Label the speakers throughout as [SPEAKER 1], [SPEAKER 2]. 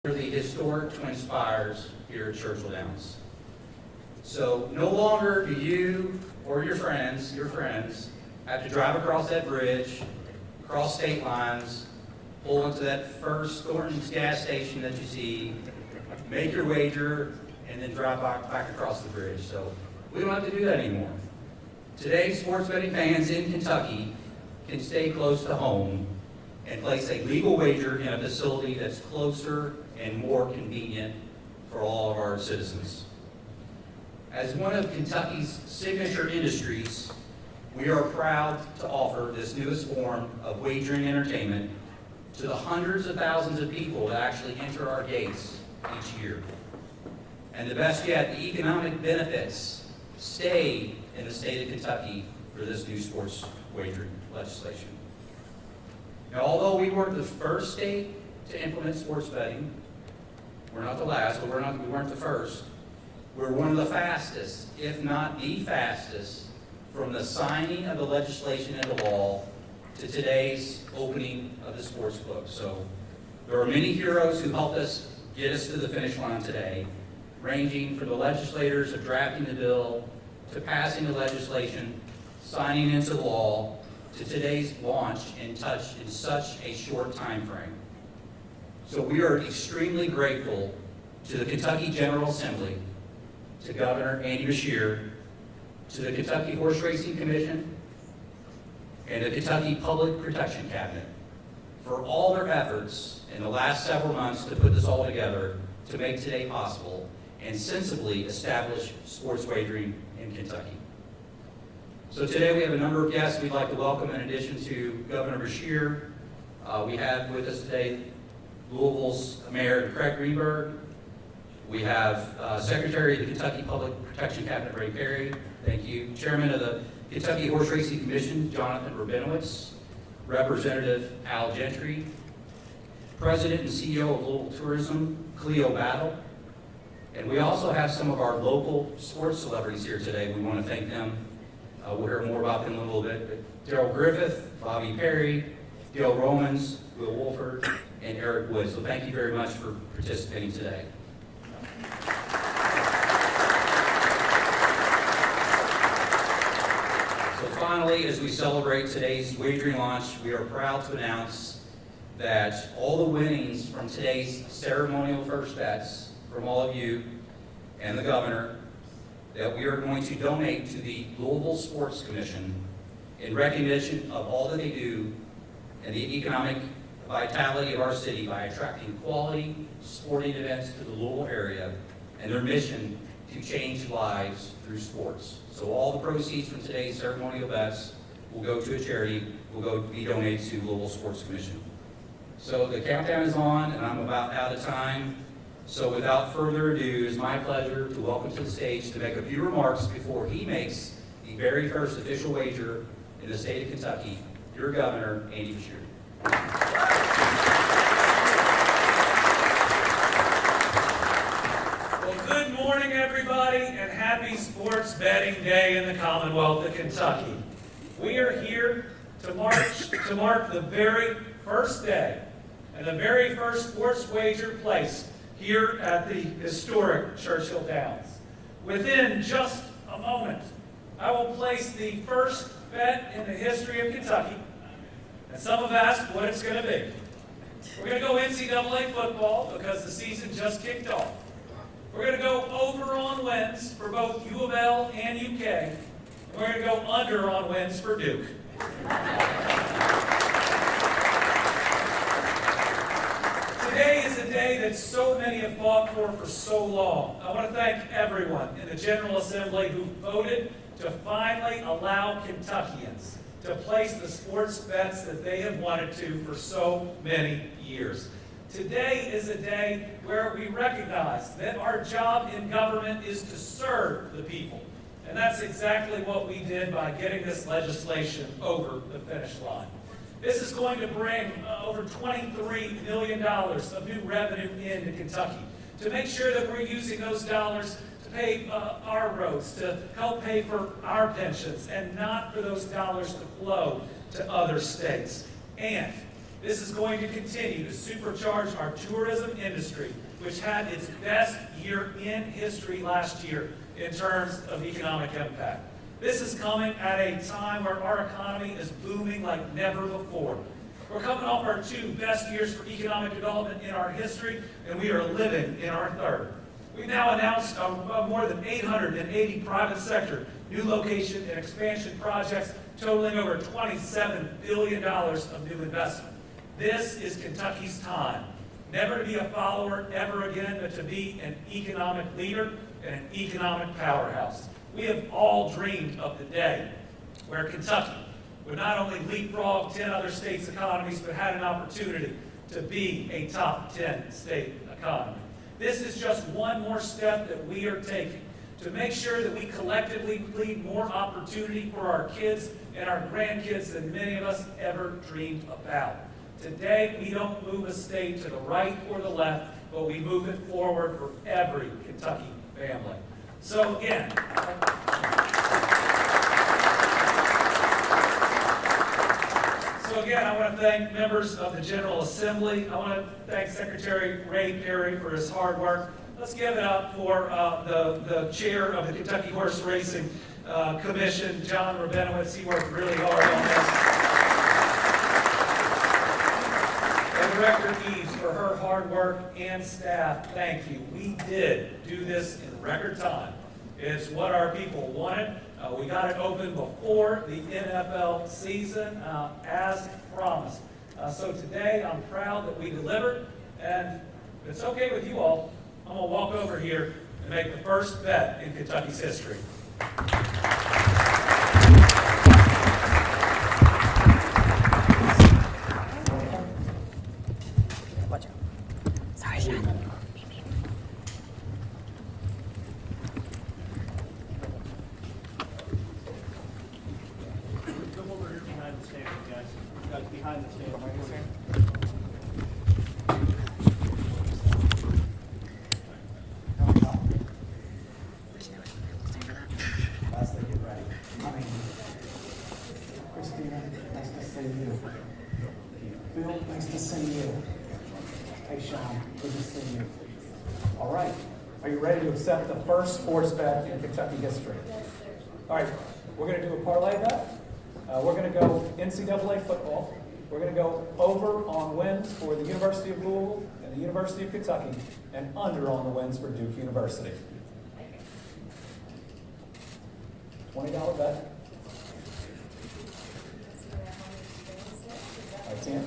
[SPEAKER 1] The historic Twin Spires here at Churchill Downs. So no longer do you or your friends have to drive across that bridge, cross state lines, pull into that first Thornton's gas station that you see, make your wager, and then drive back across the bridge. So we don't have to do that anymore. Today, sports betting fans in Kentucky can stay close to home and place a legal wager in a facility that's closer and more convenient for all of our citizens. As one of Kentucky's signature industries, we are proud to offer this newest form of wagering entertainment to the hundreds of thousands of people that actually enter our gates each year. And the best yet, the economic benefits stay in the state of Kentucky for this new sports wagering legislation. Now, although we weren't the first state to implement sports betting, we're not the last, but we weren't the first. We're one of the fastest, if not the fastest, from the signing of the legislation into law to today's opening of the sports book. So there are many heroes who helped us get us to the finish line today, ranging from the legislators of drafting the bill to passing the legislation, signing into law, to today's launch in such a short time frame. So we are extremely grateful to the Kentucky General Assembly, to Governor Andy Beshear, to the Kentucky Horse Racing Commission, and the Kentucky Public Protection Cabinet for all their efforts in the last several months to put this all together to make today possible and sensibly establish sports wagering in Kentucky. So today we have a number of guests we'd like to welcome in addition to Governor Beshear. We have with us today Louisville's Mayor Craig Greenberg. We have Secretary of the Kentucky Public Protection Cabinet Ray Perry. Thank you. Chairman of the Kentucky Horse Racing Commission Jonathan Rabinowitz. Representative Al Gentry. President and CEO of Louisville Tourism Cleo Battle. And we also have some of our local sports celebrities here today. We want to thank them. We'll hear more about them in a little bit. Daryl Griffith, Bobby Perry, Gail Romans, Will Wolford, and Eric Wood. So thank you very much for participating today. So finally, as we celebrate today's wagering launch, we are proud to announce that all the winnings from today's ceremonial first bets from all of you and the governor that we are going to donate to the Louisville Sports Commission in recognition of all that they do and the economic vitality of our city by attracting quality sporting events to the Louisville area and their mission to change lives through sports. So all the proceeds from today's ceremonial bets will go to a charity, will be donated to Louisville Sports Commission. So the countdown is on and I'm about out of time. So without further ado, it's my pleasure to welcome to the stage to make a few remarks before he makes the very first official wager in the state of Kentucky, your Governor, Andy Beshear.
[SPEAKER 2] Well, good morning, everybody, and happy Sports Betting Day in the Commonwealth of Kentucky. We are here to mark the very first day and the very first sports wager placed here at the historic Churchill Downs. Within just a moment, I will place the first bet in the history of Kentucky, and some have asked what it's going to be. We're going to go NCAA football because the season just kicked off. We're going to go over on wins for both U of L and UK, and we're going to go under on wins for Duke. Today is a day that so many have fought for so long. I want to thank everyone in the General Assembly who voted to finally allow Kentuckians to place the sports bets that they have wanted to for so many years. Today is a day where we recognize that our job in government is to serve the people. And that's exactly what we did by getting this legislation over the finish line. This is going to bring over $23 million of new revenue into Kentucky to make sure that we're using those dollars to pay our roads, to help pay for our pensions, and not for those dollars to flow to other states. And This is going to continue to supercharge our tourism industry, which had its best year in history last year in terms of economic impact. This is coming at a time where our economy is booming like never before. We're coming off our 2 best years for economic development in our history, and we are living in our 3rd. We've now announced more than 880 private sector new location and expansion projects totaling over $27 billion of new investment. This is Kentucky's time, never to be a follower ever again, but to be an economic leader and an economic powerhouse. We have all dreamed of the day where Kentucky would not only leapfrog 10 other states' economies, but had an opportunity to be a top 10 state economy. This is just one more step that we are taking to make sure that we collectively lead more opportunity for our kids and our grandkids than many of us ever dreamed about. Today, we don't move a state to the right or the left, but we move it forward for every Kentucky family. So again, I want to thank members of the General Assembly. I want to thank Secretary Ray Perry for his hard work. Let's give it up for the chair of the Kentucky Horse Racing Commission, John Rabinowitz. He worked really hard on this. And Director Eves for her hard work and staff. Thank you. We did do this in record time. It's what our people wanted. We got it open before the NFL season, as promised. So today, I'm proud that we delivered, and if it's okay with you all, I'm going to walk over here and make the first bet in Kentucky's history.
[SPEAKER 3] Watch out. Sorry, Sean.
[SPEAKER 4] Come over here behind the stand, guys. You guys behind the stand right here.
[SPEAKER 5] As they get ready. I mean, Christina, nice to see you. Bill, nice to see you. Hey, Sean, good to see you. All right, are you ready to accept the first sports bet in Kentucky history? All right, we're going to do a parlay bet. We're going to go NCAA football. We're going to go over on wins for the University of Louisville and the University of Kentucky, and under on the wins for Duke University. $20 bet. I can't.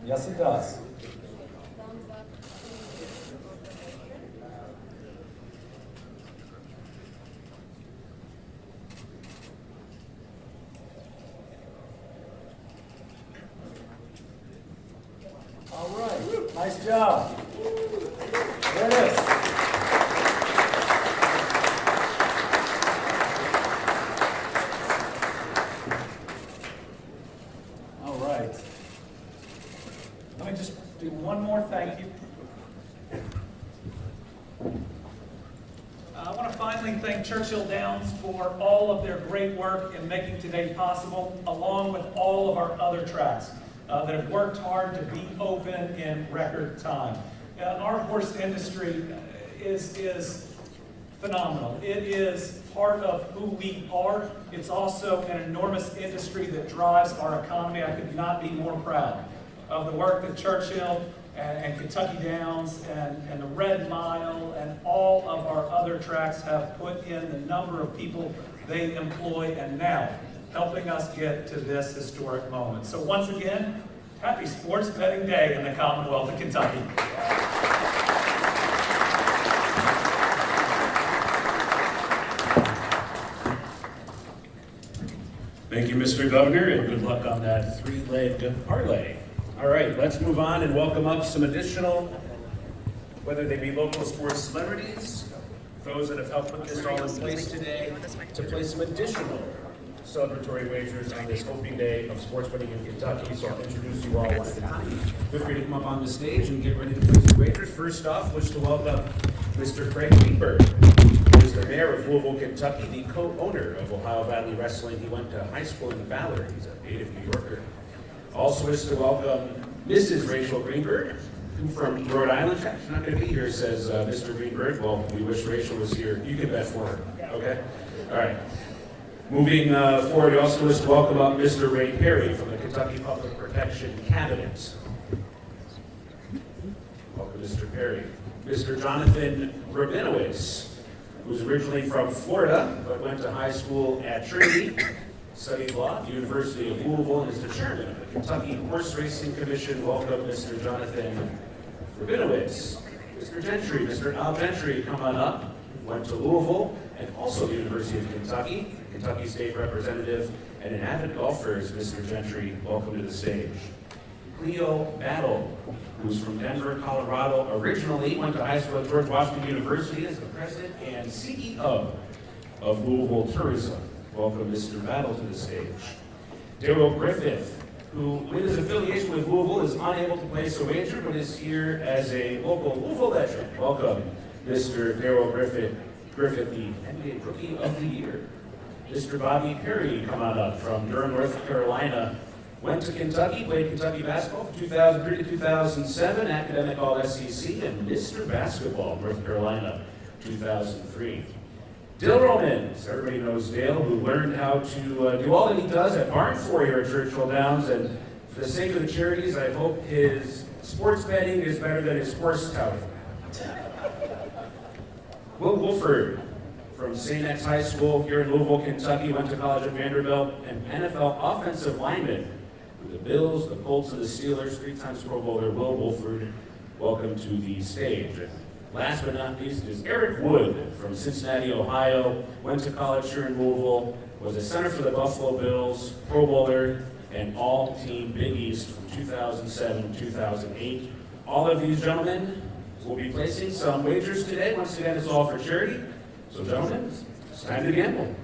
[SPEAKER 5] Yes, it does. All right. Nice job. There it is. All right. Let me just do one more thank you.
[SPEAKER 2] I want to finally thank Churchill Downs for all of their great work in making today possible, along with all of our other tracks that have worked hard to be open in record time. Our horse industry is phenomenal. It is part of who we are. It's also an enormous industry that drives our economy. I could not be more proud of the work that Churchill and Kentucky Downs and the Red Mile and all of our other tracks have put in, the number of people they employ, and now helping us get to this historic moment. So once again, happy Sports Betting Day in the Commonwealth of Kentucky.
[SPEAKER 6] Thank you, Mr. Governor, and good luck on that three-legged parlay. All right, let's move on and welcome up some additional, whether they be local sports celebrities, those that have helped put this all in place today, to play some additional celebratory wagers on this opening day of sports betting in Kentucky. So I'll introduce you all one at a time. Feel free to come up on the stage and get ready to play some wagers. First off, wish to welcome Mr. Craig Leeper, who is the mayor of Louisville, Kentucky, the co-owner of Ohio Valley Wrestling. He went to high school in Ballard. He's a native New Yorker. Also wish to welcome Mrs. Rachel Greenberg, who from Rhode Island. She's not going to be here, says Mr. Greenberg. Well, we wish Rachel was here. You can bet for her. Okay? All right. Moving forward, we also wish to welcome up Mr. Ray Perry from the Kentucky Public Protection Cabinet. Welcome, Mr. Perry. Mr. Jonathan Rabinowitz, who's originally from Florida, but went to high school at Trinity, studied law at the University of Louisville, and is the chairman of the Kentucky Horse Racing Commission. Welcome, Mr. Jonathan Rabinowitz. Mr. Gentry, Mr. Al Gentry, come on up. Went to Louisville and also the University of Kentucky, Kentucky State Representative, and an avid golfer is Mr. Gentry. Welcome to the stage. Cleo Battle, who's from Denver, Colorado, originally went to high school at George Washington University as the president and CEO of Louisville Tourism. Welcome, Mr. Battle, to the stage. Daryl Griffith, who, with his affiliation with Louisville, is unable to place a wager, but is here as a local Louisville veteran. Welcome, Mr. Daryl Griffith, the NBA Rookie of the Year. Mr. Bobby Perry, come on up, from Durham, North Carolina. Went to Kentucky, played Kentucky basketball from 2003 to 2007, academic All-SEC, and Mr. Basketball, North Carolina, 2003. Dale Romans, everybody knows Dale, who learned how to do all that he does at Barn 4 here at Churchill Downs, and for the sake of the charities, I hope his sports betting is better than his horse touting. Will Wolford, from St. X High School here in Louisville, Kentucky, went to college at Vanderbilt, and NFL offensive lineman with the Bills, the Colts, and the Steelers, three-time Pro Bowler Will Wolford. Welcome to the stage. And last but not least is Eric Wood from Cincinnati, Ohio, went to college here in Louisville, was a center for the Buffalo Bills, Pro Bowler, and all-team Big East from 2007-2008. All of these gentlemen will be placing some wagers today. Once again, it's all for charity. So gentlemen, it's time to gamble.